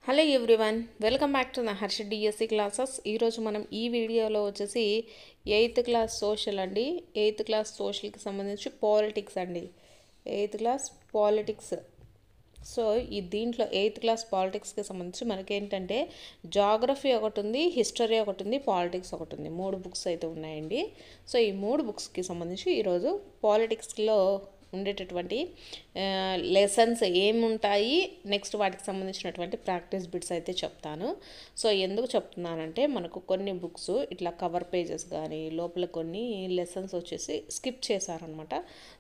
Hello everyone, welcome back to Harsha DSC classes. ఈరోజు మనం ఈ వీడియోలో వచ్చేసి 8th క్లాస్ సోషల్ అండి. 8th క్లాస్ సోషల్కి సంబంధించి పాలిటిక్స్ అండి. 8th class politics. సో దీంట్లో 8th క్లాస్ పాలిటిక్స్కి సంబంధించి మనకేంటంటే జాగ్రఫీ ఒకటి ఉంది, హిస్టరీ ఒకటి ఉంది, పాలిటిక్స్ ఒకటి ఉంది. 3 బుక్స్ అయితే ఉన్నాయండి. సో ఈ 3 బుక్స్కి సంబంధించి ఈరోజు పాలిటిక్స్లో ఉండేటటువంటి లెసన్స్ ఏముంటాయి, నెక్స్ట్ వాటికి సంబంధించినటువంటి ప్రాక్టీస్ బిట్స్ అయితే చెప్తాను. సో ఎందుకు చెప్తున్నానంటే మనకు కొన్ని బుక్స్ ఇట్లా కవర్ పేజెస్ కానీ లోపల కొన్ని లెసన్స్ వచ్చేసి స్కిప్ చేశారనమాట.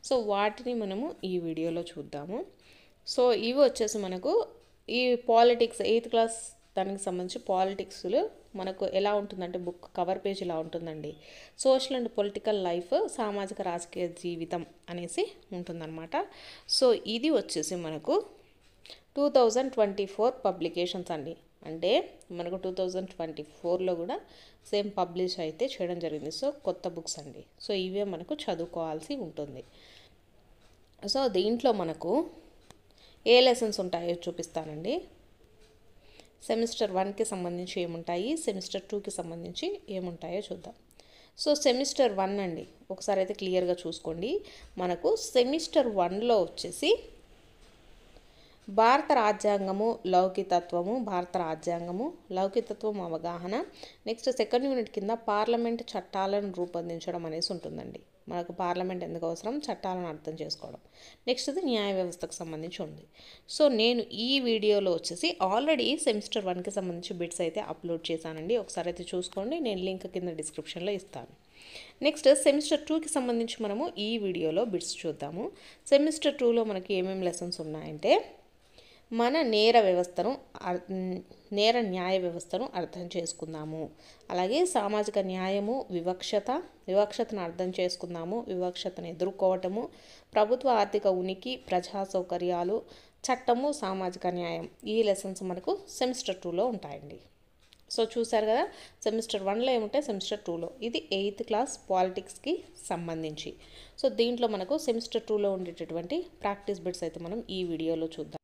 సో వాటిని మనము ఈ వీడియోలో చూద్దాము. సో ఇవి వచ్చేసి మనకు ఈ పాలిటిక్స్ 8th క్లాస్ దానికి సంబంధించి పాలిటిక్స్లో మనకు ఎలా ఉంటుందంటే బుక్ కవర్ పేజ్ ఇలా ఉంటుందండి. సోషల్ అండ్ పొలిటికల్ లైఫ్, సామాజిక రాజకీయ జీవితం అనేసి ఉంటుందన్నమాట. సో ఇది వచ్చేసి మనకు 2024 పబ్లికేషన్స్ అండి. అంటే మనకు 2024లో కూడా సేమ్ పబ్లిష్ అయితే చేయడం జరిగింది. సో కొత్త బుక్స్ అండి. సో ఇవే మనకు చదువుకోవాల్సి ఉంటుంది. సో దీంట్లో మనకు ఏ లెసన్స్ ఉంటాయో చూపిస్తానండి. సెమిస్టర్ 1కి సంబంధించి ఏముంటాయి, సెమిస్టర్ 2కి సంబంధించి ఏముంటాయో చూద్దాం. సో సెమిస్టర్ 1 అండి, ఒకసారి అయితే క్లియర్గా చూసుకోండి. మనకు సెమిస్టర్ 1లో వచ్చేసి భారత రాజ్యాంగము, లౌకికతత్వం అవగాహన. నెక్స్ట్ సెకండ్ యూనిట్ కింద పార్లమెంట్ చట్టాలను రూపొందించడం అనేసి ఉంటుందండి. మనకు పార్లమెంట్ ఎందుకు అవసరం, చట్టాలను అర్థం చేసుకోవడం. నెక్స్ట్ అది న్యాయ వ్యవస్థకు సంబంధించి ఉంది. సో నేను ఈ వీడియోలో వచ్చేసి ఆల్రెడీ సెమిస్టర్ 1కి సంబంధించి బిట్స్ అయితే అప్లోడ్ చేశానండి. ఒకసారి అయితే చూసుకోండి, నేను లింక్ కింద డిస్క్రిప్షన్లో ఇస్తాను. నెక్స్ట్ సెమిస్టర్ 2కి సంబంధించి మనము ఈ వీడియోలో బిట్స్ చూద్దాము. సెమిస్టర్ 2లో మనకి ఏమేమి లెసన్స్ ఉన్నాయంటే మన నేర న్యాయ వ్యవస్థను అర్థం చేసుకుందాము. అలాగే సామాజిక న్యాయము, వివక్షతను అర్థం చేసుకుందాము, వివక్షతను ఎదుర్కోవటము, ప్రభుత్వ ఆర్థిక ఉనికి, ప్రజా సౌకర్యాలు, చట్టము, సామాజిక న్యాయం. ఈ లెసన్స్ మనకు సెమిస్టర్ 2లో ఉంటాయండి. సో చూసారు కదా, సెమిస్టర్ 1లో ఏముంటాయి, సెమిస్టర్ 2లో. ఇది 8th క్లాస్ పాలిటిక్స్కి సంబంధించి. సో దీంట్లో మనకు సెమిస్టర్ 2లో ఉండేటటువంటి ప్రాక్టీస్ బిట్స్ అయితే మనం ఈ వీడియోలో చూద్దాం.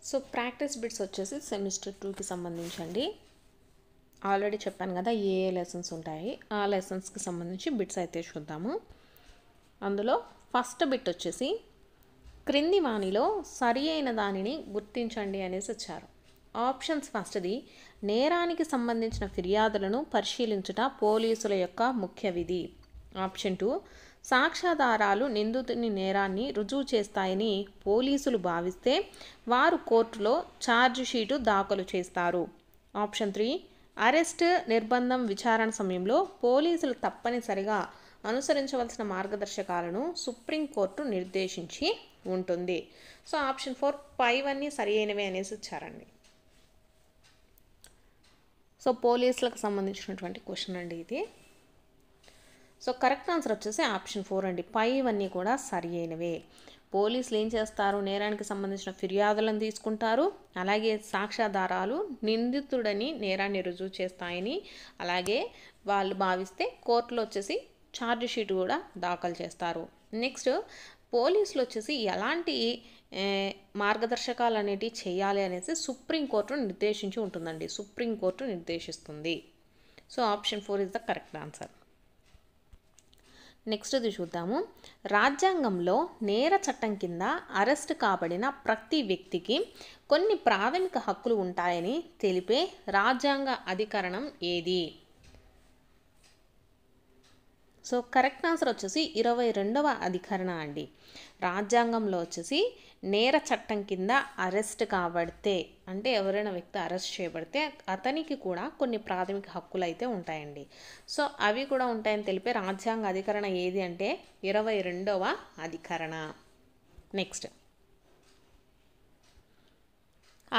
సో ప్రాక్టీస్ బిట్స్ వచ్చేసి సెమిస్టర్ 2కి సంబంధించండి. ఆల్రెడీ చెప్పాను కదా ఏ లెసన్స్ ఉంటాయి, ఆ లెసన్స్కి సంబంధించి బిట్స్ అయితే చూద్దాము. అందులో ఫస్ట్ బిట్ వచ్చేసి క్రింది వాణిలో సరి అయిన దానిని గుర్తించండి అనేసి వచ్చారు. ఆప్షన్స్ ఫస్ట్ది నేరానికి సంబంధించిన ఫిర్యాదులను పరిశీలించుట పోలీసుల యొక్క ముఖ్య విధి. ఆప్షన్ 2 సాక్ష్యాధారాలు నిందితుని నేరాన్ని రుజువు చేస్తాయని పోలీసులు భావిస్తే వారు కోర్టులో ఛార్జ్ షీటు దాఖలు చేస్తారు. ఆప్షన్ 3 అరెస్ట్, నిర్బంధం, విచారణ సమయంలో పోలీసులు తప్పనిసరిగా అనుసరించవలసిన మార్గదర్శకాలను సుప్రీంకోర్టు నిర్దేశించి ఉంటుంది. సో ఆప్షన్ 4 పైవన్నీ సరి అయినవే అనేసి ఇచ్చారండి. సో పోలీసులకు సంబంధించినటువంటి క్వశ్చన్ అండి ఇది. సో కరెక్ట్ ఆన్సర్ వచ్చేసి ఆప్షన్ 4 అండి. పైవన్నీ కూడా సరి అయినవే. పోలీసులు ఏం చేస్తారు, నేరానికి సంబంధించిన ఫిర్యాదులను తీసుకుంటారు, అలాగే సాక్ష్యాధారాలు నిందితుడని నేరాన్ని రుజువు చేస్తాయని అలాగే వాళ్ళు భావిస్తే కోర్టులో వచ్చేసి ఛార్జ్ షీట్ కూడా దాఖలు చేస్తారు. నెక్స్ట్ పోలీసులు వచ్చేసి ఎలాంటి మార్గదర్శకాలు అనేటివి చేయాలి అనేసి సుప్రీంకోర్టు నిర్దేశించి ఉంటుందండి. సుప్రీంకోర్టు నిర్దేశిస్తుంది. So option 4 is the correct answer. నెక్స్ట్ది చూద్దాము. రాజ్యాంగంలో నేర చట్టం కింద అరెస్ట్ కాబడిన ప్రతి వ్యక్తికి కొన్ని ప్రాథమిక హక్కులు ఉంటాయని తెలిపే రాజ్యాంగ అధికరణం ఏది? సో కరెక్ట్ ఆన్సర్ వచ్చేసి 22వ అధికరణ అండి. రాజ్యాంగంలో వచ్చేసి నేర చట్టం కింద అరెస్ట్ కాబడితే, అంటే ఎవరైనా వ్యక్తి అరెస్ట్ చేయబడితే అతనికి కూడా కొన్ని ప్రాథమిక హక్కులు అయితే ఉంటాయండి. సో అవి కూడా ఉంటాయని తెలిపే రాజ్యాంగ అధికరణ ఏది అంటే 22వ అధికరణ. నెక్స్ట్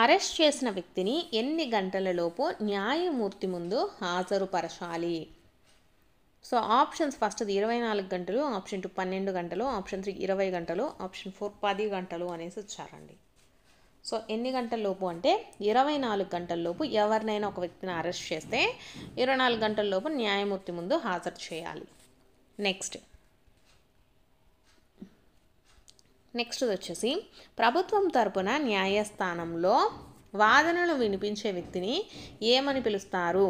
అరెస్ట్ చేసిన వ్యక్తిని ఎన్ని గంటలలోపు న్యాయమూర్తి ముందు హాజరుపరచాలి? సో ఆప్షన్స్ ఫస్ట్ది 24 గంటలు, ఆప్షన్ 2 12 గంటలు, ఆప్షన్ 3 20 గంటలు, ఆప్షన్ 4 10 గంటలు అనేసి వచ్చారండి. సో ఎన్ని గంటల లోపు అంటే 24 గంటల లోపు ఎవరినైనా ఒక వ్యక్తిని అరెస్ట్ చేస్తే 24 గంటల లోపు న్యాయమూర్తి ముందు హాజరు చేయాలి. నెక్స్ట్ వచ్చేసి ప్రభుత్వం తరపున న్యాయస్థానంలో వాదనలు వినిపించే వ్యక్తిని ఏమని పిలుస్తారు?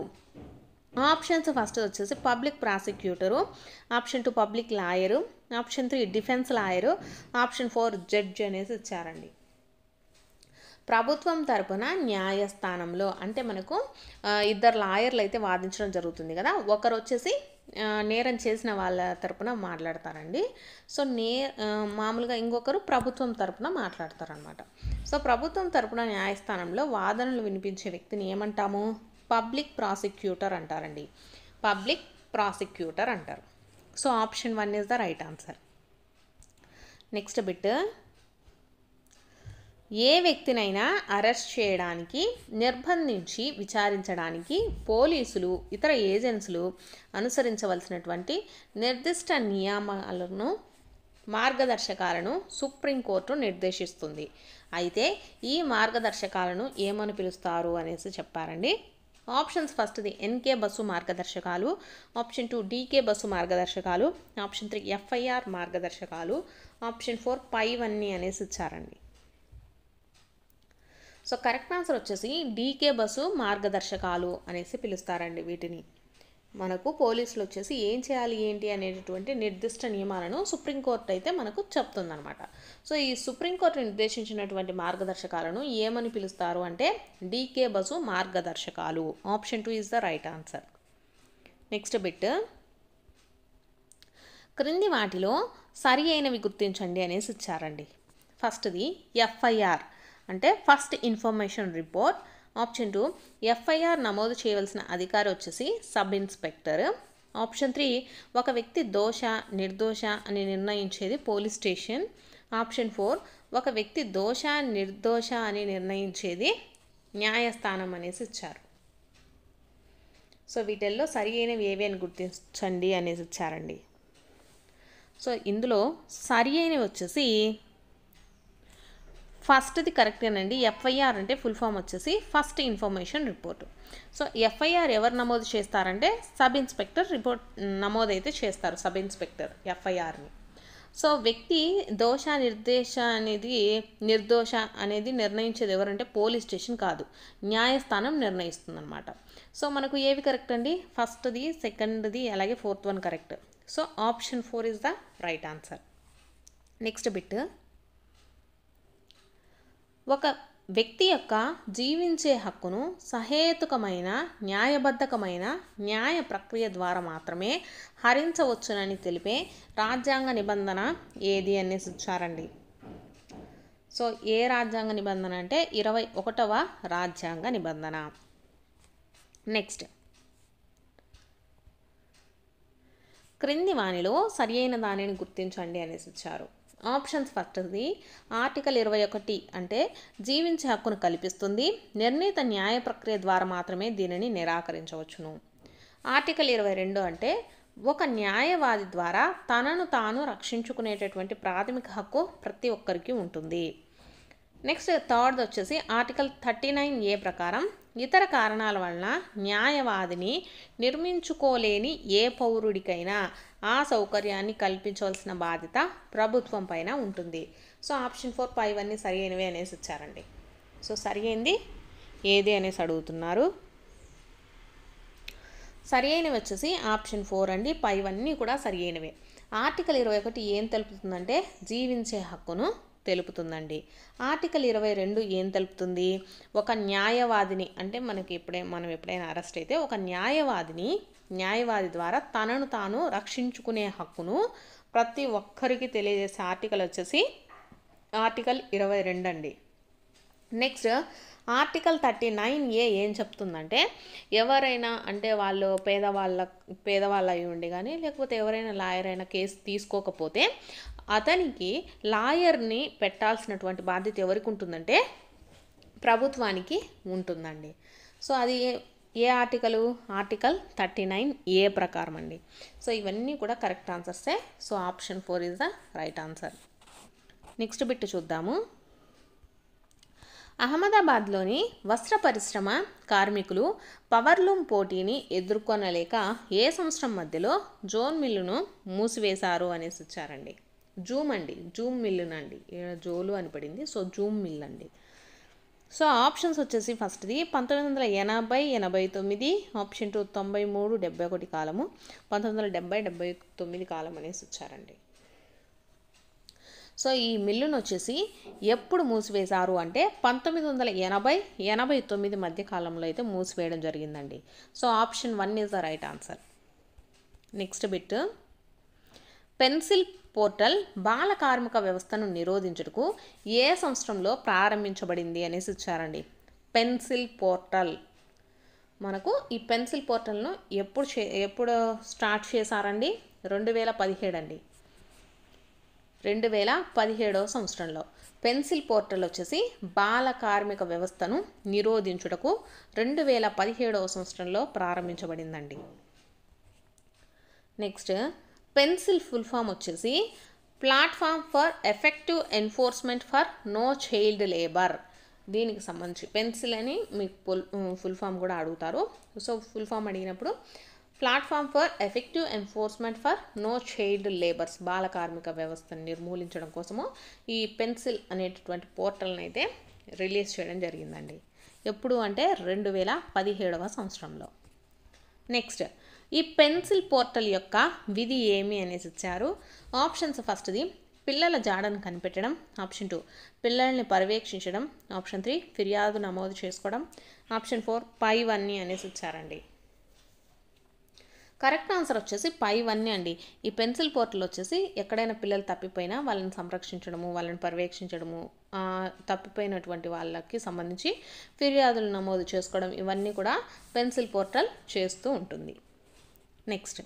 ఆప్షన్స్ ఫస్ట్ వచ్చేసి public prosecutor, option 2 public lawyer, option 3 defence lawyer, option 4 judge అనేసి ఇచ్చారండి. ప్రభుత్వం తరపున న్యాయస్థానంలో అంటే మనకు ఇద్దరు లాయర్లు అయితే వాదించడం జరుగుతుంది కదా, ఒకరు వచ్చేసి నేరం చేసిన వాళ్ళ తరపున మాట్లాడతారండి. సో మామూలుగా ఇంకొకరు ప్రభుత్వం తరపున మాట్లాడతారనమాట. సో ప్రభుత్వం తరపున న్యాయస్థానంలో వాదనలు వినిపించే వ్యక్తిని ఏమంటాము? పబ్లిక్ ప్రాసిక్యూటర్ అంటారండి. పబ్లిక్ ప్రాసిక్యూటర్ అంటారు. So option 1 is the right answer. Next bit, ఏ వ్యక్తినైనా అరెస్ట్ చేయడానికి, నిర్బంధించి విచారించడానికి పోలీసులు ఇతర ఏజెన్సీలు అనుసరించవలసినటువంటి నిర్దిష్ట నియమాలను, మార్గదర్శకాలను సుప్రీంకోర్టు నిర్దేశిస్తుంది. అయితే ఈ మార్గదర్శకాలను ఏమని పిలుస్తారు అనేసి చెప్పారండి. ఆప్షన్స్ ఫస్ట్ది ఎన్కే బస్సు మార్గదర్శకాలు, ఆప్షన్ 2 డీకే బస్సు మార్గదర్శకాలు, ఆప్షన్ 3 ఎఫ్ఐఆర్ మార్గదర్శకాలు, ఆప్షన్ 4 పైవన్నీ అనేసి ఇచ్చారండి. సో కరెక్ట్ ఆన్సర్ వచ్చేసి డీకే బస్సు మార్గదర్శకాలు అనేసి పిలుస్తారండి. వీటిని మనకు పోలీసులు వచ్చేసి ఏం చేయాలి ఏంటి అనేటటువంటి నిర్దిష్ట నియమాలను సుప్రీంకోర్టు అయితే మనకు చెప్తుందనమాట. సో ఈ సుప్రీంకోర్టు నిర్దేశించినటువంటి మార్గదర్శకాలను ఏమని పిలుస్తారు అంటే డీకే బస్సు మార్గదర్శకాలు. Option 2 is the right answer. Next bit, క్రింది వాటిలో సరి అయినవి గుర్తించండి అనేసి ఇచ్చారండి. ఫస్ట్ది ఎఫ్ఐఆర్ అంటే first information report. Option 2 FIR నమోదు చేయవలసిన అధికారి వచ్చేసి సబ్ ఇన్స్పెక్టర్. ఆప్షన్ 3 ఒక వ్యక్తి దోష నిర్దోష అని నిర్ణయించేది పోలీస్ స్టేషన్. ఆప్షన్ 4 ఒక వ్యక్తి దోష నిర్దోష అని నిర్ణయించేది న్యాయస్థానం అనేసి ఇచ్చారు. సో వీటిల్లో సరి అయినవి ఏవి అని గుర్తించండి అనేసి ఇచ్చారండి. సో ఇందులో సరి అయినవి వచ్చేసి ఫస్ట్ది కరెక్టేనండి. ఎఫ్ఐఆర్ అంటే ఫుల్ ఫామ్ వచ్చేసి first information report. So FIR ఎవరు నమోదు చేస్తారంటే సబ్ ఇన్స్పెక్టర్ రిపోర్ట్ నమోదైతే చేస్తారు, సబ్ ఇన్స్పెక్టర్ ఎఫ్ఐఆర్ని. సో వ్యక్తి దోష నిర్దోష అనేది నిర్ణయించేది ఎవరంటే పోలీస్ స్టేషన్ కాదు, న్యాయస్థానం నిర్ణయిస్తుంది అనమాట. సో మనకు ఏవి కరెక్ట్ అండి? ఫస్ట్ది, సెకండ్ది, అలాగే 4th one correct. So option 4 is the right answer. Next bit, ఒక వ్యక్తి యొక్క జీవించే హక్కును సహేతుకమైన న్యాయబద్ధకమైన న్యాయ ప్రక్రియ ద్వారా మాత్రమే హరించవచ్చునని తెలిపే రాజ్యాంగ నిబంధన ఏది అనేసి ఇచ్చారండి. సో ఏ రాజ్యాంగ నిబంధన అంటే 21వ రాజ్యాంగ నిబంధన. నెక్స్ట్, క్రింది వానిలో సరి అయిన దానిని గుర్తించండి అనేసి ఇచ్చారు. ఆప్షన్స్ ఫస్ట్ది ఆర్టికల్ 21 అంటే జీవించే హక్కును కల్పిస్తుంది, నిర్ణీత న్యాయ ప్రక్రియ ద్వారా మాత్రమే దీనిని నిరాకరించవచ్చును. ఆర్టికల్ 22 అంటే ఒక న్యాయవాది ద్వారా తనను తాను రక్షించుకునేటటువంటి ప్రాథమిక హక్కు ప్రతి ఒక్కరికి ఉంటుంది. నెక్స్ట్ థర్డ్ వచ్చేసి ఆర్టికల్ 39A ప్రకారం ఇతర కారణాల వలన న్యాయవాదిని నిర్మించుకోలేని ఏ పౌరుడికైనా ఆ సౌకర్యాన్ని కల్పించవలసిన బాధ్యత ప్రభుత్వం పైన ఉంటుంది. సో ఆప్షన్ 4 పైవన్నీ సరి అయినవి అనేసి ఇచ్చారండి. సో సరి అయింది ఏది అనేసి అడుగుతున్నారు. సరి అయినవి వచ్చేసి ఆప్షన్ 4 అండి. పైవన్నీ కూడా సరి అయినవే. ఆర్టికల్ 21 ఏం తెలుపుతుందంటే జీవించే హక్కును తెలుపుతుందండి. ఆర్టికల్ 22 ఏం తెలుపుతుంది? ఒక న్యాయవాదిని అంటే మనం ఎప్పుడైనా అరెస్ట్ అయితే ఒక న్యాయవాది ద్వారా తనను తాను రక్షించుకునే హక్కును ప్రతి ఒక్కరికి తెలియజేసే ఆర్టికల్ వచ్చేసి ఆర్టికల్ 22 అండి. నెక్స్ట్ ఆర్టికల్ 39A ఏం చెప్తుందంటే ఎవరైనా అంటే వాళ్ళు పేదవాళ్ళు అయి ఉండి కానీ లేకపోతే ఎవరైనా లాయర్ అయినా కేసు తీసుకోకపోతే అతనికి లాయర్ని పెట్టాల్సినటువంటి బాధ్యత ఎవరికి ఉంటుందంటే ప్రభుత్వానికి ఉంటుందండి. సో అది ఏ ఆర్టికల్ 39A ప్రకారం అండి. సో ఇవన్నీ కూడా కరెక్ట్ ఆన్సర్సే. So option 4 is the right answer. Next bit చూద్దాము. అహ్మదాబాద్లోని వస్త్ర పరిశ్రమ కార్మికులు పవర్లూమ్ పోటీని ఎదుర్కొనలేక ఏ సంవత్సరం మధ్యలో జూమ్ మిల్లును మూసివేశారు అనేసి ఇచ్చారండి. జూమ్ మిల్లునండి, జోలు అని పడింది. సో జూమ్ మిల్ అండి. సో ఆప్షన్స్ వచ్చేసి ఫస్ట్ది 1980, 89, ఆప్షన్ 2 93, 71 కాలము, 1970, 79 కాలం అనేసి ఇచ్చారండి. సో ఈ మిల్లును వచ్చేసి ఎప్పుడు మూసివేశారు అంటే 1980, 89 మధ్య కాలంలో అయితే మూసివేయడం జరిగిందండి. So option 1 is the right answer. Next bit, pencil portal బాల కార్మిక వ్యవస్థను నిరోధించుటకు ఏ సంవత్సరంలో ప్రారంభించబడింది అనేసి ఇచ్చారండి. పెన్సిల్ పోర్టల్ మనకు ఈ పెన్సిల్ పోర్టల్ను ఎప్పుడు స్టార్ట్ చేశారండి? 2017 అండి. 2017వ సంవత్సరంలో పెన్సిల్ పోర్టల్ వచ్చేసి బాల కార్మిక వ్యవస్థను నిరోధించుటకు 2017వ సంవత్సరంలో ప్రారంభించబడిందండి. నెక్స్ట్, పెన్సిల్ ఫుల్ ఫామ్ వచ్చేసి platform for effective enforcement for no child labour. దీనికి సంబంధించి పెన్సిల్ అని మీకు ఫుల్ ఫామ్ కూడా అడుగుతారు. సో ఫుల్ ఫామ్ అడిగినప్పుడు platform for effective enforcement for no child labours, బాల కార్మిక వ్యవస్థను నిర్మూలించడం కోసము ఈ పెన్సిల్ అనేటటువంటి పోర్టల్ని అయితే రిలీజ్ చేయడం జరిగిందండి. ఎప్పుడు అంటే 2017వ సంవత్సరంలో. నెక్స్ట్, ఈ పెన్సిల్ పోర్టల్ యొక్క విధి ఏమి అనేసి ఇచ్చారు. ఆప్షన్స్ ఫస్ట్ది పిల్లల జాడను కనిపెట్టడం, ఆప్షన్ 2 పిల్లల్ని పర్యవేక్షించడం, ఆప్షన్ 3 ఫిర్యాదు నమోదు చేసుకోవడం, ఆప్షన్ 4 పైవన్నీ అనేసి ఇచ్చారండి. కరెక్ట్ ఆన్సర్ వచ్చేసి పైవన్నీ అండి. ఈ పెన్సిల్ పోర్టల్ వచ్చేసి ఎక్కడైనా పిల్లలు తప్పిపోయినా వాళ్ళని సంరక్షించడము, వాళ్ళని పర్యవేక్షించడము, తప్పిపోయినటువంటి వాళ్ళకి సంబంధించి ఫిర్యాదులు నమోదు చేసుకోవడం, ఇవన్నీ కూడా పెన్సిల్ పోర్టల్ చేస్తూ ఉంటుంది. నెక్స్ట్,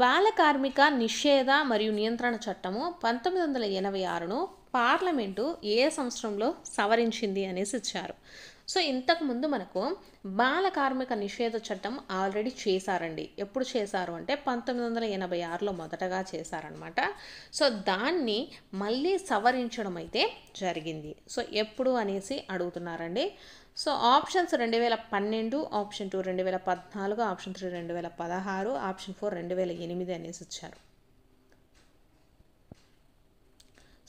బాల కార్మిక నిషేధ మరియు నియంత్రణ చట్టము 1986ను పార్లమెంటు ఏ సంవత్సరంలో సవరించింది అనేసి ఇచ్చారు. సో ఇంతకుముందు మనకు బాల కార్మిక నిషేధ చట్టం ఆల్రెడీ చేశారండి. ఎప్పుడు చేశారు అంటే 1986లో మొదటగా చేశారనమాట. సో దాన్ని మళ్ళీ సవరించడం అయితే జరిగింది. సో ఎప్పుడు అనేసి అడుగుతున్నారండి. So options 2012, option 2 2014, option 3 2016, option 4 2008 అనేసి ఇచ్చారు.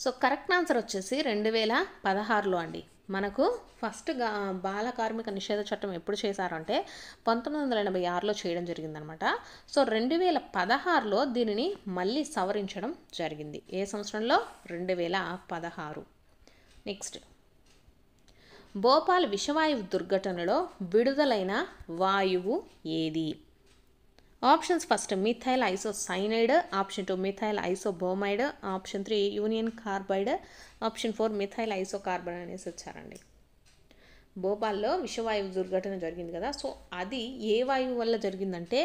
సో కరెక్ట్ ఆన్సర్ వచ్చేసి 2016లో అండి. మనకు ఫస్ట్ బాల కార్మిక నిషేధ చట్టం ఎప్పుడు చేశారంటే 1986లో చేయడం జరిగిందనమాట. సో 2016లో దీనిని మళ్ళీ సవరించడం జరిగింది. ఏ సంవత్సరంలో? 2016. నెక్స్ట్, భోపాల్ విషవాయువు దుర్ఘటనలో విడుదలైన వాయువు ఏది? Options first methyl isocyanide, option 2 methyl isobromide, option 3 union carbide, option 4 methyl isocarbon అనేసి వచ్చారండి. భోపాల్లో విషవాయువు దుర్ఘటన జరిగింది కదా, సో అది ఏ వాయువు వల్ల జరిగిందంటే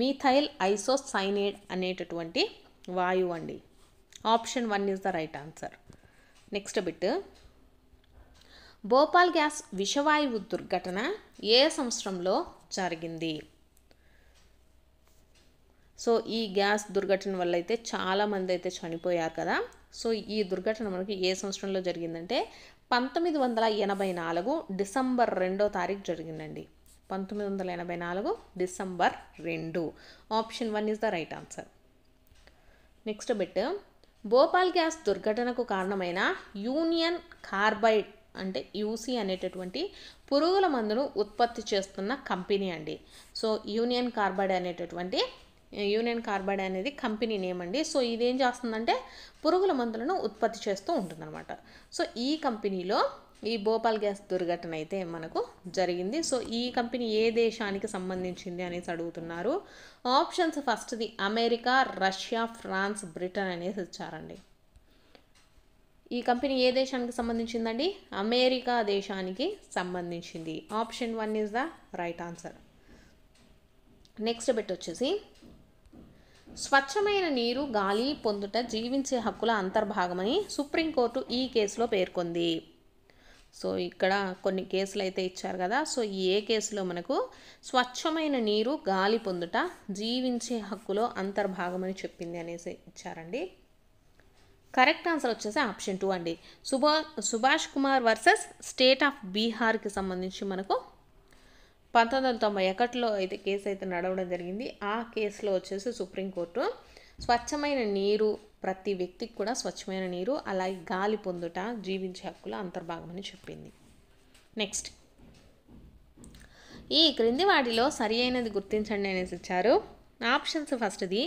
మిథైల్ ఐసోసైనైడ్ అనేటటువంటి వాయువు అండి. Option 1 is the right answer. Next bit, Bhopal gas విషవాయువు దుర్ఘటన ఏ సంవత్సరంలో జరిగింది? సో ఈ గ్యాస్ దుర్ఘటన వల్ల అయితే చాలామంది అయితే చనిపోయారు కదా. సో ఈ దుర్ఘటన మనకి ఏ సంవత్సరంలో జరిగిందంటే 1984 డిసెంబర్ 2వ తారీఖు జరిగిందండి. 1984 December 2. Option 1 is the right answer. Next bit, Bhopal gas దుర్ఘటనకు కారణమైన యూనియన్ కార్బైడ్ అంటే యూసీ అనేటటువంటి పురుగుల మందును ఉత్పత్తి చేస్తున్న కంపెనీ అండి. సో యూనియన్ కార్బైడ్ అనేది కంపెనీ నేమ్ అండి. సో ఇదేం చేస్తుందంటే పురుగుల మందులను ఉత్పత్తి చేస్తూ ఉంటుందన్నమాట. సో ఈ కంపెనీలో ఈ భోపాల్ గ్యాస్ దుర్ఘటన అయితే మనకు జరిగింది. సో ఈ కంపెనీ ఏ దేశానికి సంబంధించింది అనేసి అడుగుతున్నారు. ఆప్షన్స్ ఫస్ట్ది అమెరికా, రష్యా, ఫ్రాన్స్, బ్రిటన్ అనేసి ఇచ్చారండి. ఈ కంపెనీ ఏ దేశానికి సంబంధించిందండి? అమెరికా దేశానికి సంబంధించింది. Option 1 is the right answer. Next bit వచ్చేసి స్వచ్ఛమైన నీరు, గాలి పొందుట జీవించే హక్కుల అంతర్భాగమని సుప్రీంకోర్టు ఈ కేసులో పేర్కొంది. సో ఇక్కడ కొన్ని కేసులు అయితే ఇచ్చారు కదా. సో ఏ కేసులో మనకు స్వచ్ఛమైన నీరు, గాలి పొందుట జీవించే హక్కులో అంతర్భాగమని చెప్పింది అనేసి ఇచ్చారండి. కరెక్ట్ ఆన్సర్ వచ్చేసి ఆప్షన్ 2 అండి. Subhash Kumar versus state of బీహార్కి సంబంధించి మనకు 1991లో అయితే కేసు అయితే నడవడం జరిగింది. ఆ కేసులో వచ్చేసి సుప్రీంకోర్టు స్వచ్ఛమైన నీరు ప్రతి వ్యక్తికి కూడా స్వచ్ఛమైన నీరు అలాగే గాలి పొందుట జీవించే హక్కుల అంతర్భాగమని చెప్పింది. నెక్స్ట్, ఈ క్రింది వాటిలో సరి అయినది గుర్తించండి అనేసి ఇచ్చారు. ఆప్షన్స్ ఫస్ట్ది,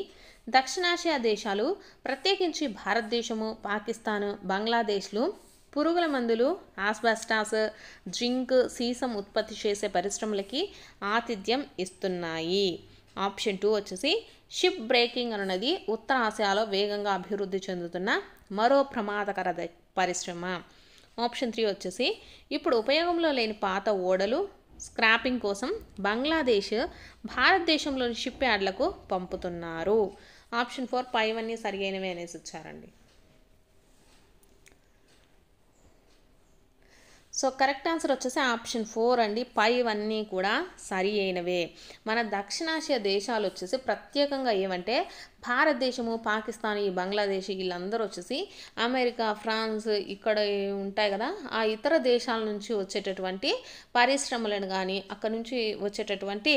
దక్షిణాసియా దేశాలు ప్రత్యేకించి భారతదేశము, పాకిస్తాన్, బంగ్లాదేశ్లు పురుగుల మందులు, ఆస్బెస్టాస్, జింక్, సీసం ఉత్పత్తి చేసే పరిశ్రమలకి ఆతిథ్యం ఇస్తున్నాయి. ఆప్షన్ 2 వచ్చేసి షిప్ బ్రేకింగ్ అన్నది ఉత్తర ఆసియాలో వేగంగా అభివృద్ధి చెందుతున్న మరో ప్రమాదకర పరిశ్రమ. ఆప్షన్ 3 వచ్చేసి ఇప్పుడు ఉపయోగంలో లేని పాత ఓడలు స్క్రాపింగ్ కోసం బంగ్లాదేశ్ భారతదేశంలోని షిప్ యార్డ్లకు పంపుతున్నారు. ఆప్షన్ 4 పైవన్నీ సరి అయినవి అనేసి ఇచ్చారండి. సో కరెక్ట్ ఆన్సర్ వచ్చేసి ఆప్షన్ 4 అండి. పైవన్నీ కూడా సరి అయినవే. మన దక్షిణాసియా దేశాలు వచ్చేసి ప్రత్యేకంగా ఏమంటే భారతదేశము, పాకిస్తాన్, ఈ బంగ్లాదేశ్ వీళ్ళందరూ వచ్చేసి అమెరికా, ఫ్రాన్స్ ఇక్కడ ఉంటాయి కదా, ఆ ఇతర దేశాల నుంచి వచ్చేటటువంటి పరిశ్రమలను కానీ అక్కడ నుంచి వచ్చేటటువంటి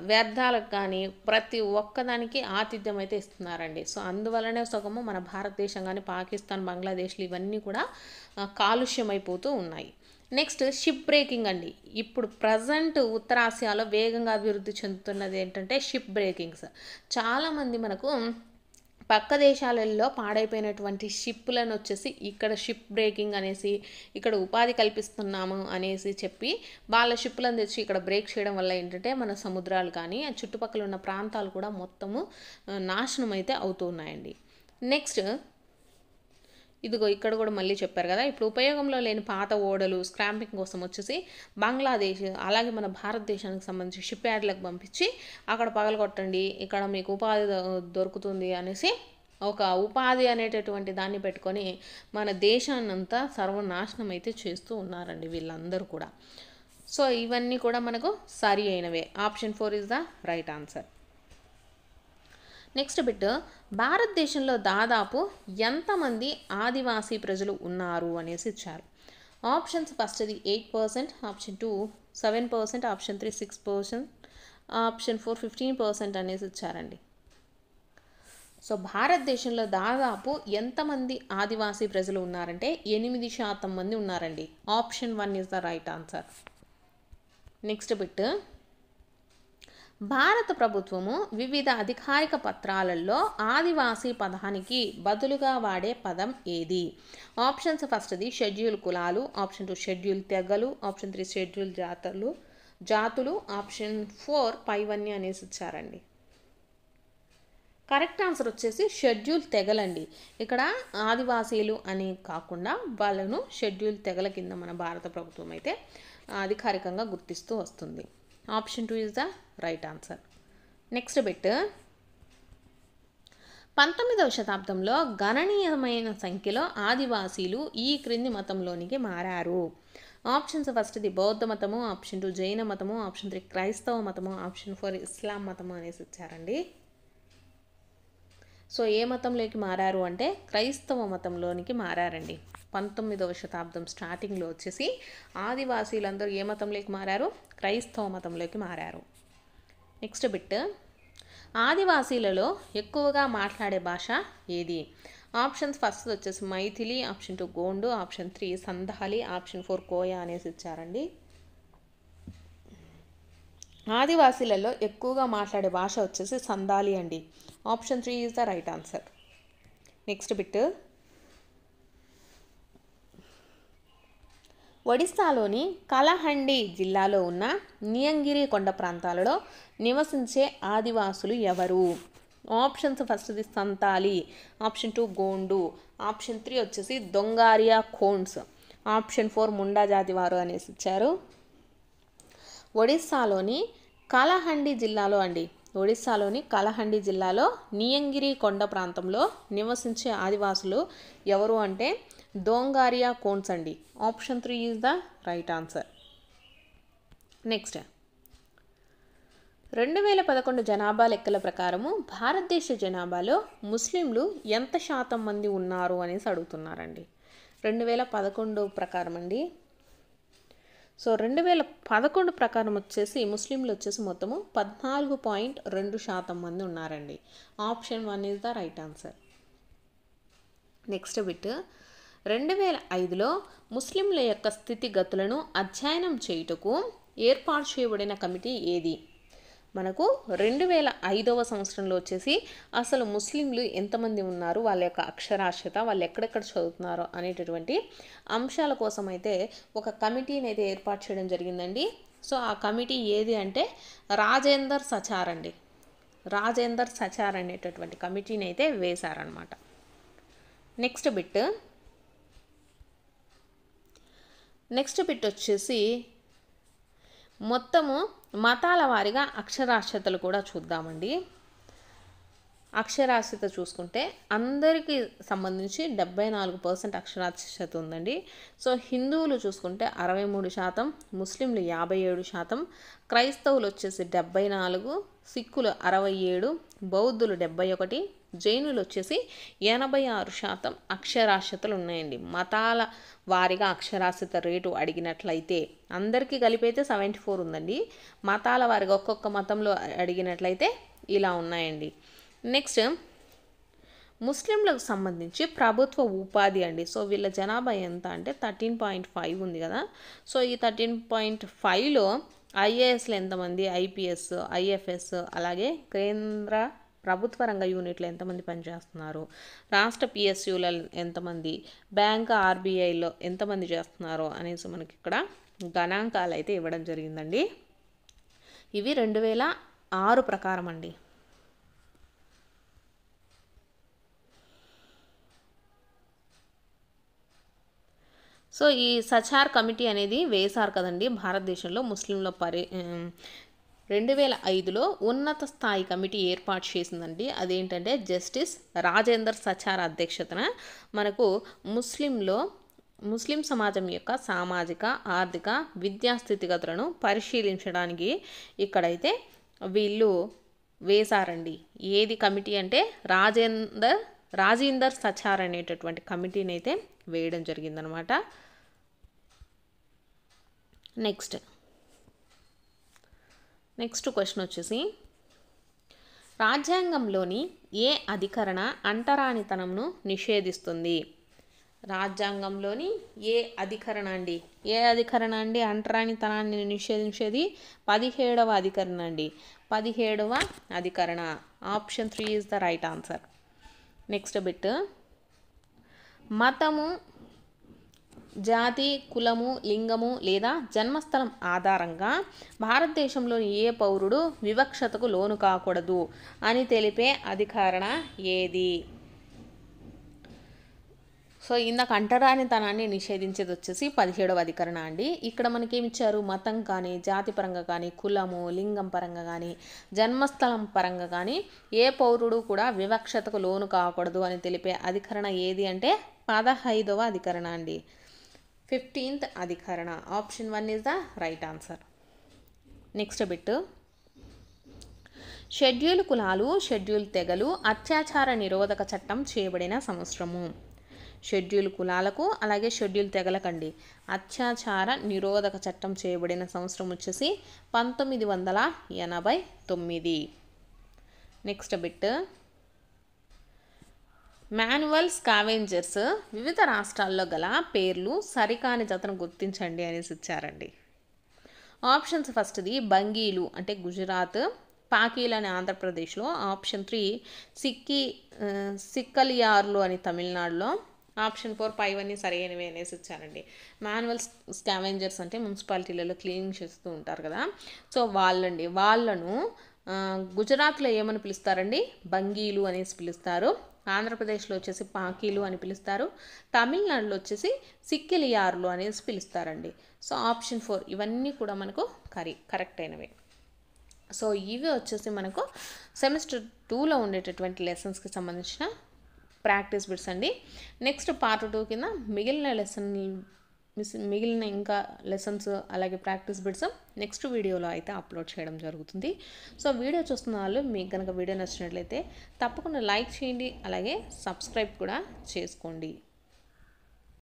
వ్యర్థాలకు కానీ ప్రతి ఒక్కదానికి ఆతిథ్యం అయితే ఇస్తున్నారండి. సో అందువల్లనే సగము మన భారతదేశం కానీ పాకిస్తాన్, బంగ్లాదేశ్లు ఇవన్నీ కూడా కాలుష్యం అయిపోతూ ఉన్నాయి. నెక్స్ట్, షిప్ బ్రేకింగ్ అండి. ఇప్పుడు ప్రజెంట్ ఉత్తరాసియాలో వేగంగా అభివృద్ధి చెందుతున్నది ఏంటంటే షిప్ బ్రేకింగ్స్. చాలామంది మనకు పక్క దేశాలలో పాడైపోయినటువంటి షిప్లను వచ్చేసి ఇక్కడ షిప్ బ్రేకింగ్ అనేసి ఇక్కడ ఉపాధి కల్పిస్తున్నాము అనేసి చెప్పి వాళ్ళ షిప్లను తెచ్చి ఇక్కడ బ్రేక్ చేయడం వల్ల ఏంటంటే మన సముద్రాలు కానీ ఆ చుట్టుపక్కల ఉన్న ప్రాంతాలు కూడా మొత్తము నాశనం అయితే అవుతూ ఉన్నాయండి. నెక్స్ట్, ఇదిగో ఇక్కడ కూడా మళ్ళీ చెప్పారు కదా, ఇప్పుడు ఉపయోగంలో లేని పాత ఓడలు స్క్రాపింగ్ కోసం వచ్చేసి బంగ్లాదేశ్ అలాగే మన భారతదేశానికి సంబంధించి షిప్ యార్డ్లకు పంపించి అక్కడ పగలగొట్టండి, ఇక్కడ మీకు ఉపాధి దొరుకుతుంది అనేసి ఒక ఉపాధి అనేటటువంటి దాన్ని పెట్టుకొని మన దేశాన్నంతా సర్వనాశనం అయితే చేస్తూ ఉన్నారండి వీళ్ళందరూ కూడా. సో ఇవన్నీ కూడా మనకు సరి అయినవే. Option 4 is the right answer. Next bit, భారతదేశంలో దాదాపు ఎంతమంది ఆదివాసీ ప్రజలు ఉన్నారు అనేసి ఇచ్చారు. ఆప్షన్స్ ఫస్ట్ది 8%, ఆప్షన్ 2 7%, ఆప్షన్ 3 6%, ఆప్షన్ 4 15% అనేసి ఇచ్చారండి. సో భారతదేశంలో దాదాపు ఎంతమంది ఆదివాసీ ప్రజలు ఉన్నారంటే 8% మంది ఉన్నారండి. Option 1 is the right answer. Next bit, భారత ప్రభుత్వము వివిధ అధికారిక పత్రాలలో ఆదివాసీ పదానికి బదులుగా వాడే పదం ఏది? ఆప్షన్స్ ఫస్ట్ది షెడ్యూల్ కులాలు, ఆప్షన్ 2 షెడ్యూల్ తెగలు, ఆప్షన్ 3 షెడ్యూల్ జాతులు, ఆప్షన్ 4 పైవన్నీ అనేసి ఇచ్చారండి. కరెక్ట్ ఆన్సర్ వచ్చేసి షెడ్యూల్ తెగలండి. ఇక్కడ ఆదివాసీలు అని కాకుండా వాళ్ళను షెడ్యూల్ తెగల కింద మన భారత ప్రభుత్వం అయితే అధికారికంగా గుర్తిస్తూ వస్తుంది. Option 2 is the right answer. Next bit, 19వ శతాబ్దంలో గణనీయమైన సంఖ్యలో ఆదివాసీలు ఈ క్రింది మతంలోనికి మారారు. ఆప్షన్స్ ఫస్ట్ది బౌద్ధ మతము, ఆప్షన్ 2 జైన మతము, ఆప్షన్ 3 క్రైస్తవ మతము, ఆప్షన్ 4 ఇస్లాం మతము అనేసి ఇచ్చారండి. సో ఏ మతంలోకి మారారు అంటే క్రైస్తవ మతంలోనికి మారారండి. 19వ శతాబ్దం స్టార్టింగ్లో వచ్చేసి ఆదివాసీలందరూ ఏ మతంలోకి మారారు? క్రైస్తవ మతంలోకి మారారు. నెక్స్ట్ బిట్, ఆదివాసీలలో ఎక్కువగా మాట్లాడే భాష ఏది? ఆప్షన్స్ ఫస్ట్ వచ్చేసి Maithili, option 2 Gond, option 3 Santhali, option 4 Koya అనేసి ఇచ్చారండి. ఆదివాసీలలో ఎక్కువగా మాట్లాడే భాష వచ్చేసి సంధాలి అండి. Option 3 is the right answer. Next bit, ఒడిస్సాలోని కలహండి జిల్లాలో ఉన్న నియంగిరి కొండ ప్రాంతాలలో నివసించే ఆదివాసులు ఎవరు? ఆప్షన్స్ ఫస్ట్ది సంతాలి, ఆప్షన్ 2 గోండు, ఆప్షన్ 3 వచ్చేసి దొంగారియా ఖోన్స్, ఆప్షన్ 4 ముండా జాతి వారు అనేసి ఇచ్చారు. ఒడిస్సాలోని కలహండి జిల్లాలో నియంగిరి కొండ ప్రాంతంలో నివసించే ఆదివాసులు ఎవరు అంటే దొంగారియా ఖోన్స్ అండి. Option 3 is the right answer. Next, 2011 జనాభా లెక్కల ప్రకారము భారతదేశ జనాభాలో ముస్లింలు ఎంత శాతం మంది ఉన్నారు అనేసి అడుగుతున్నారండి. 2011 ప్రకారం అండి. సో 2011 ప్రకారం వచ్చేసి ముస్లింలు వచ్చేసి మొత్తము 14.2% మంది ఉన్నారండి. Option 1 is the right answer. Next bit 2005లో ముస్లింల యొక్క స్థితిగతులను అధ్యయనం చేయుటకు ఏర్పాటు చేయబడిన కమిటీ ఏది? మనకు 2005వ సంవత్సరంలో వచ్చేసి అసలు ముస్లింలు ఎంతమంది ఉన్నారు, వాళ్ళ యొక్క అక్షరాస్యత, వాళ్ళు ఎక్కడెక్కడ చదువుతున్నారో అనేటటువంటి అంశాల కోసం అయితే ఒక కమిటీని అయితే ఏర్పాటు చేయడం జరిగిందండి. సో ఆ కమిటీ ఏది అంటే రాజేందర్ సచార్ అండి. రాజేందర్ సచార్ అనేటటువంటి కమిటీని అయితే వేశారనమాట. నెక్స్ట్ బిట్ వచ్చేసి మొత్తము మతాల వారీగా అక్షరాస్యతలు కూడా చూద్దామండి. అక్షరాస్యత చూసుకుంటే అందరికీ సంబంధించి 74% అక్షరాస్యత ఉందండి. సో హిందువులు చూసుకుంటే 63%, ముస్లింలు 57%, క్రైస్తవులు వచ్చేసి 74%, సిక్కులు 67%, బౌద్ధులు 71%, జైనులు వచ్చేసి 86% అక్షరాస్యతలు ఉన్నాయండి. మతాల వారీగా అక్షరాస్యత రేటు అడిగినట్లయితే అందరికీ కలిపి అయితే 74 ఉందండి. మతాల వారీగా ఒక్కొక్క మతంలో అడిగినట్లయితే ఇలా ఉన్నాయండి. నెక్స్ట్ ముస్లింలకు సంబంధించి ప్రభుత్వ ఉపాధి అండి. సో వీళ్ళ జనాభా ఎంత అంటే 13.5 ఉంది కదా. సో ఈ 13.5లో ఐఏఎస్లు ఎంతమంది, ఐపీఎస్, ఐఎఫ్ఎస్, అలాగే కేంద్ర ప్రభుత్వ రంగ యూనిట్లు ఎంతమంది పనిచేస్తున్నారు, రాష్ట్ర పిఎస్యూల ఎంతమంది, బ్యాంక్ ఆర్బీఐలో ఎంతమంది చేస్తున్నారో అనేసి మనకి ఇక్కడ గణాంకాలు అయితే ఇవ్వడం జరిగిందండి. ఇవి 2006 ప్రకారం అండి. సో ఈ సచార్ కమిటీ అనేది వేశారు కదండి భారతదేశంలో ముస్లింల 2005లో ఉన్నత స్థాయి కమిటీ ఏర్పాటు చేసిందండి. అదేంటంటే జస్టిస్ రాజేందర్ సచార్ అధ్యక్షతన మనకు ముస్లిం సమాజం యొక్క సామాజిక, ఆర్థిక, విద్యా స్థితిగతులను పరిశీలించడానికి ఇక్కడైతే వీళ్ళు వేశారండి. ఏది కమిటీ అంటే రాజేందర్ సచార్ అనేటటువంటి కమిటీని అయితే వేయడం జరిగిందనమాట. నెక్స్ట్ క్వశ్చన్ వచ్చేసి రాజ్యాంగంలోని ఏ అధికరణ అంటరానితనంను నిషేధిస్తుంది? రాజ్యాంగంలోని ఏ అధికరణ అండి? ఏ అధికరణ అండి అంటరానితనాన్ని నిషేధించేది? 17వ అధికరణ అండి. 17వ అధికరణ. Option 3 is the right answer. Next bit మతము, జాతి, కులము, లింగము లేదా జన్మస్థలం ఆధారంగా భారతదేశంలోని ఏ పౌరుడు వివక్షతకు లోను కాకూడదు అని తెలిపే అధికరణ ఏది? సో ఇందాక అంటరానితనాన్ని నిషేధించేది వచ్చేసి 17వ అధికరణ అండి. ఇక్కడ మనకేమి ఇచ్చారు? మతం కానీ, జాతి పరంగా కానీ, కులము, లింగం పరంగా కానీ, జన్మస్థలం పరంగా కానీ ఏ పౌరుడు కూడా వివక్షతకు లోను కాకూడదు అని తెలిపే అధికరణ ఏది అంటే 15వ అధికరణ అండి. 15th అధికరణ. Option 1 is the right answer. Next bit schedule కులాలు, షెడ్యూల్ తెగలు అత్యాచార నిరోధక చట్టం చేయబడిన సంవత్సరము. షెడ్యూల్ కులాలకు అలాగే షెడ్యూల్ తెగలకండి అత్యాచార నిరోధక చట్టం చేయబడిన సంవత్సరం వచ్చేసి 1989. నెక్స్ట్ బిట్ మాన్యువల్ స్కావెంజర్స్ వివిధ రాష్ట్రాల్లో గల పేర్లు సరికాని జతను గుర్తించండి అనేసి ఇచ్చారండి. ఆప్షన్స్ ఫస్ట్ది బంగీలు అంటే గుజరాత్, పాకీలు అని ఆంధ్రప్రదేశ్లో, ఆప్షన్ 3 సిక్కలియార్లు అని తమిళనాడులో, ఆప్షన్ 4 పైవన్నీ సరైనవి అనేసి ఇచ్చారండి. మాన్యువల్ స్కావెంజర్స్ అంటే మున్సిపాలిటీలలో క్లీనింగ్ చేస్తూ ఉంటారు కదా. సో వాళ్ళను గుజరాత్లో ఏమని పిలుస్తారండి? బంగీలు అనేసి పిలుస్తారు. ఆంధ్రప్రదేశ్లో వచ్చేసి పాకీలు అని పిలుస్తారు. తమిళనాడులో వచ్చేసి సిక్కిలియార్లు అనేసి పిలుస్తారండి. సో ఆప్షన్ 4 ఇవన్నీ కూడా మనకు కరెక్ట్ అయినవి. సో ఇవి వచ్చేసి మనకు సెమిస్టర్ 2లో ఉండేటటువంటి లెసన్స్కి సంబంధించిన ప్రాక్టీస్ బిట్స్ అండి. నెక్స్ట్ పార్ట్ 2 కింద మిగిలిన ఇంకా లెసన్స్ అలాగే ప్రాక్టీస్ బిట్స్ నెక్స్ట్ వీడియోలో అయితే అప్లోడ్ చేయడం జరుగుతుంది. సో వీడియో చూస్తున్న వాళ్ళు మీకు కనుక వీడియో నచ్చినట్లయితే తప్పకుండా లైక్ చేయండి, అలాగే సబ్స్క్రైబ్ కూడా చేసుకోండి.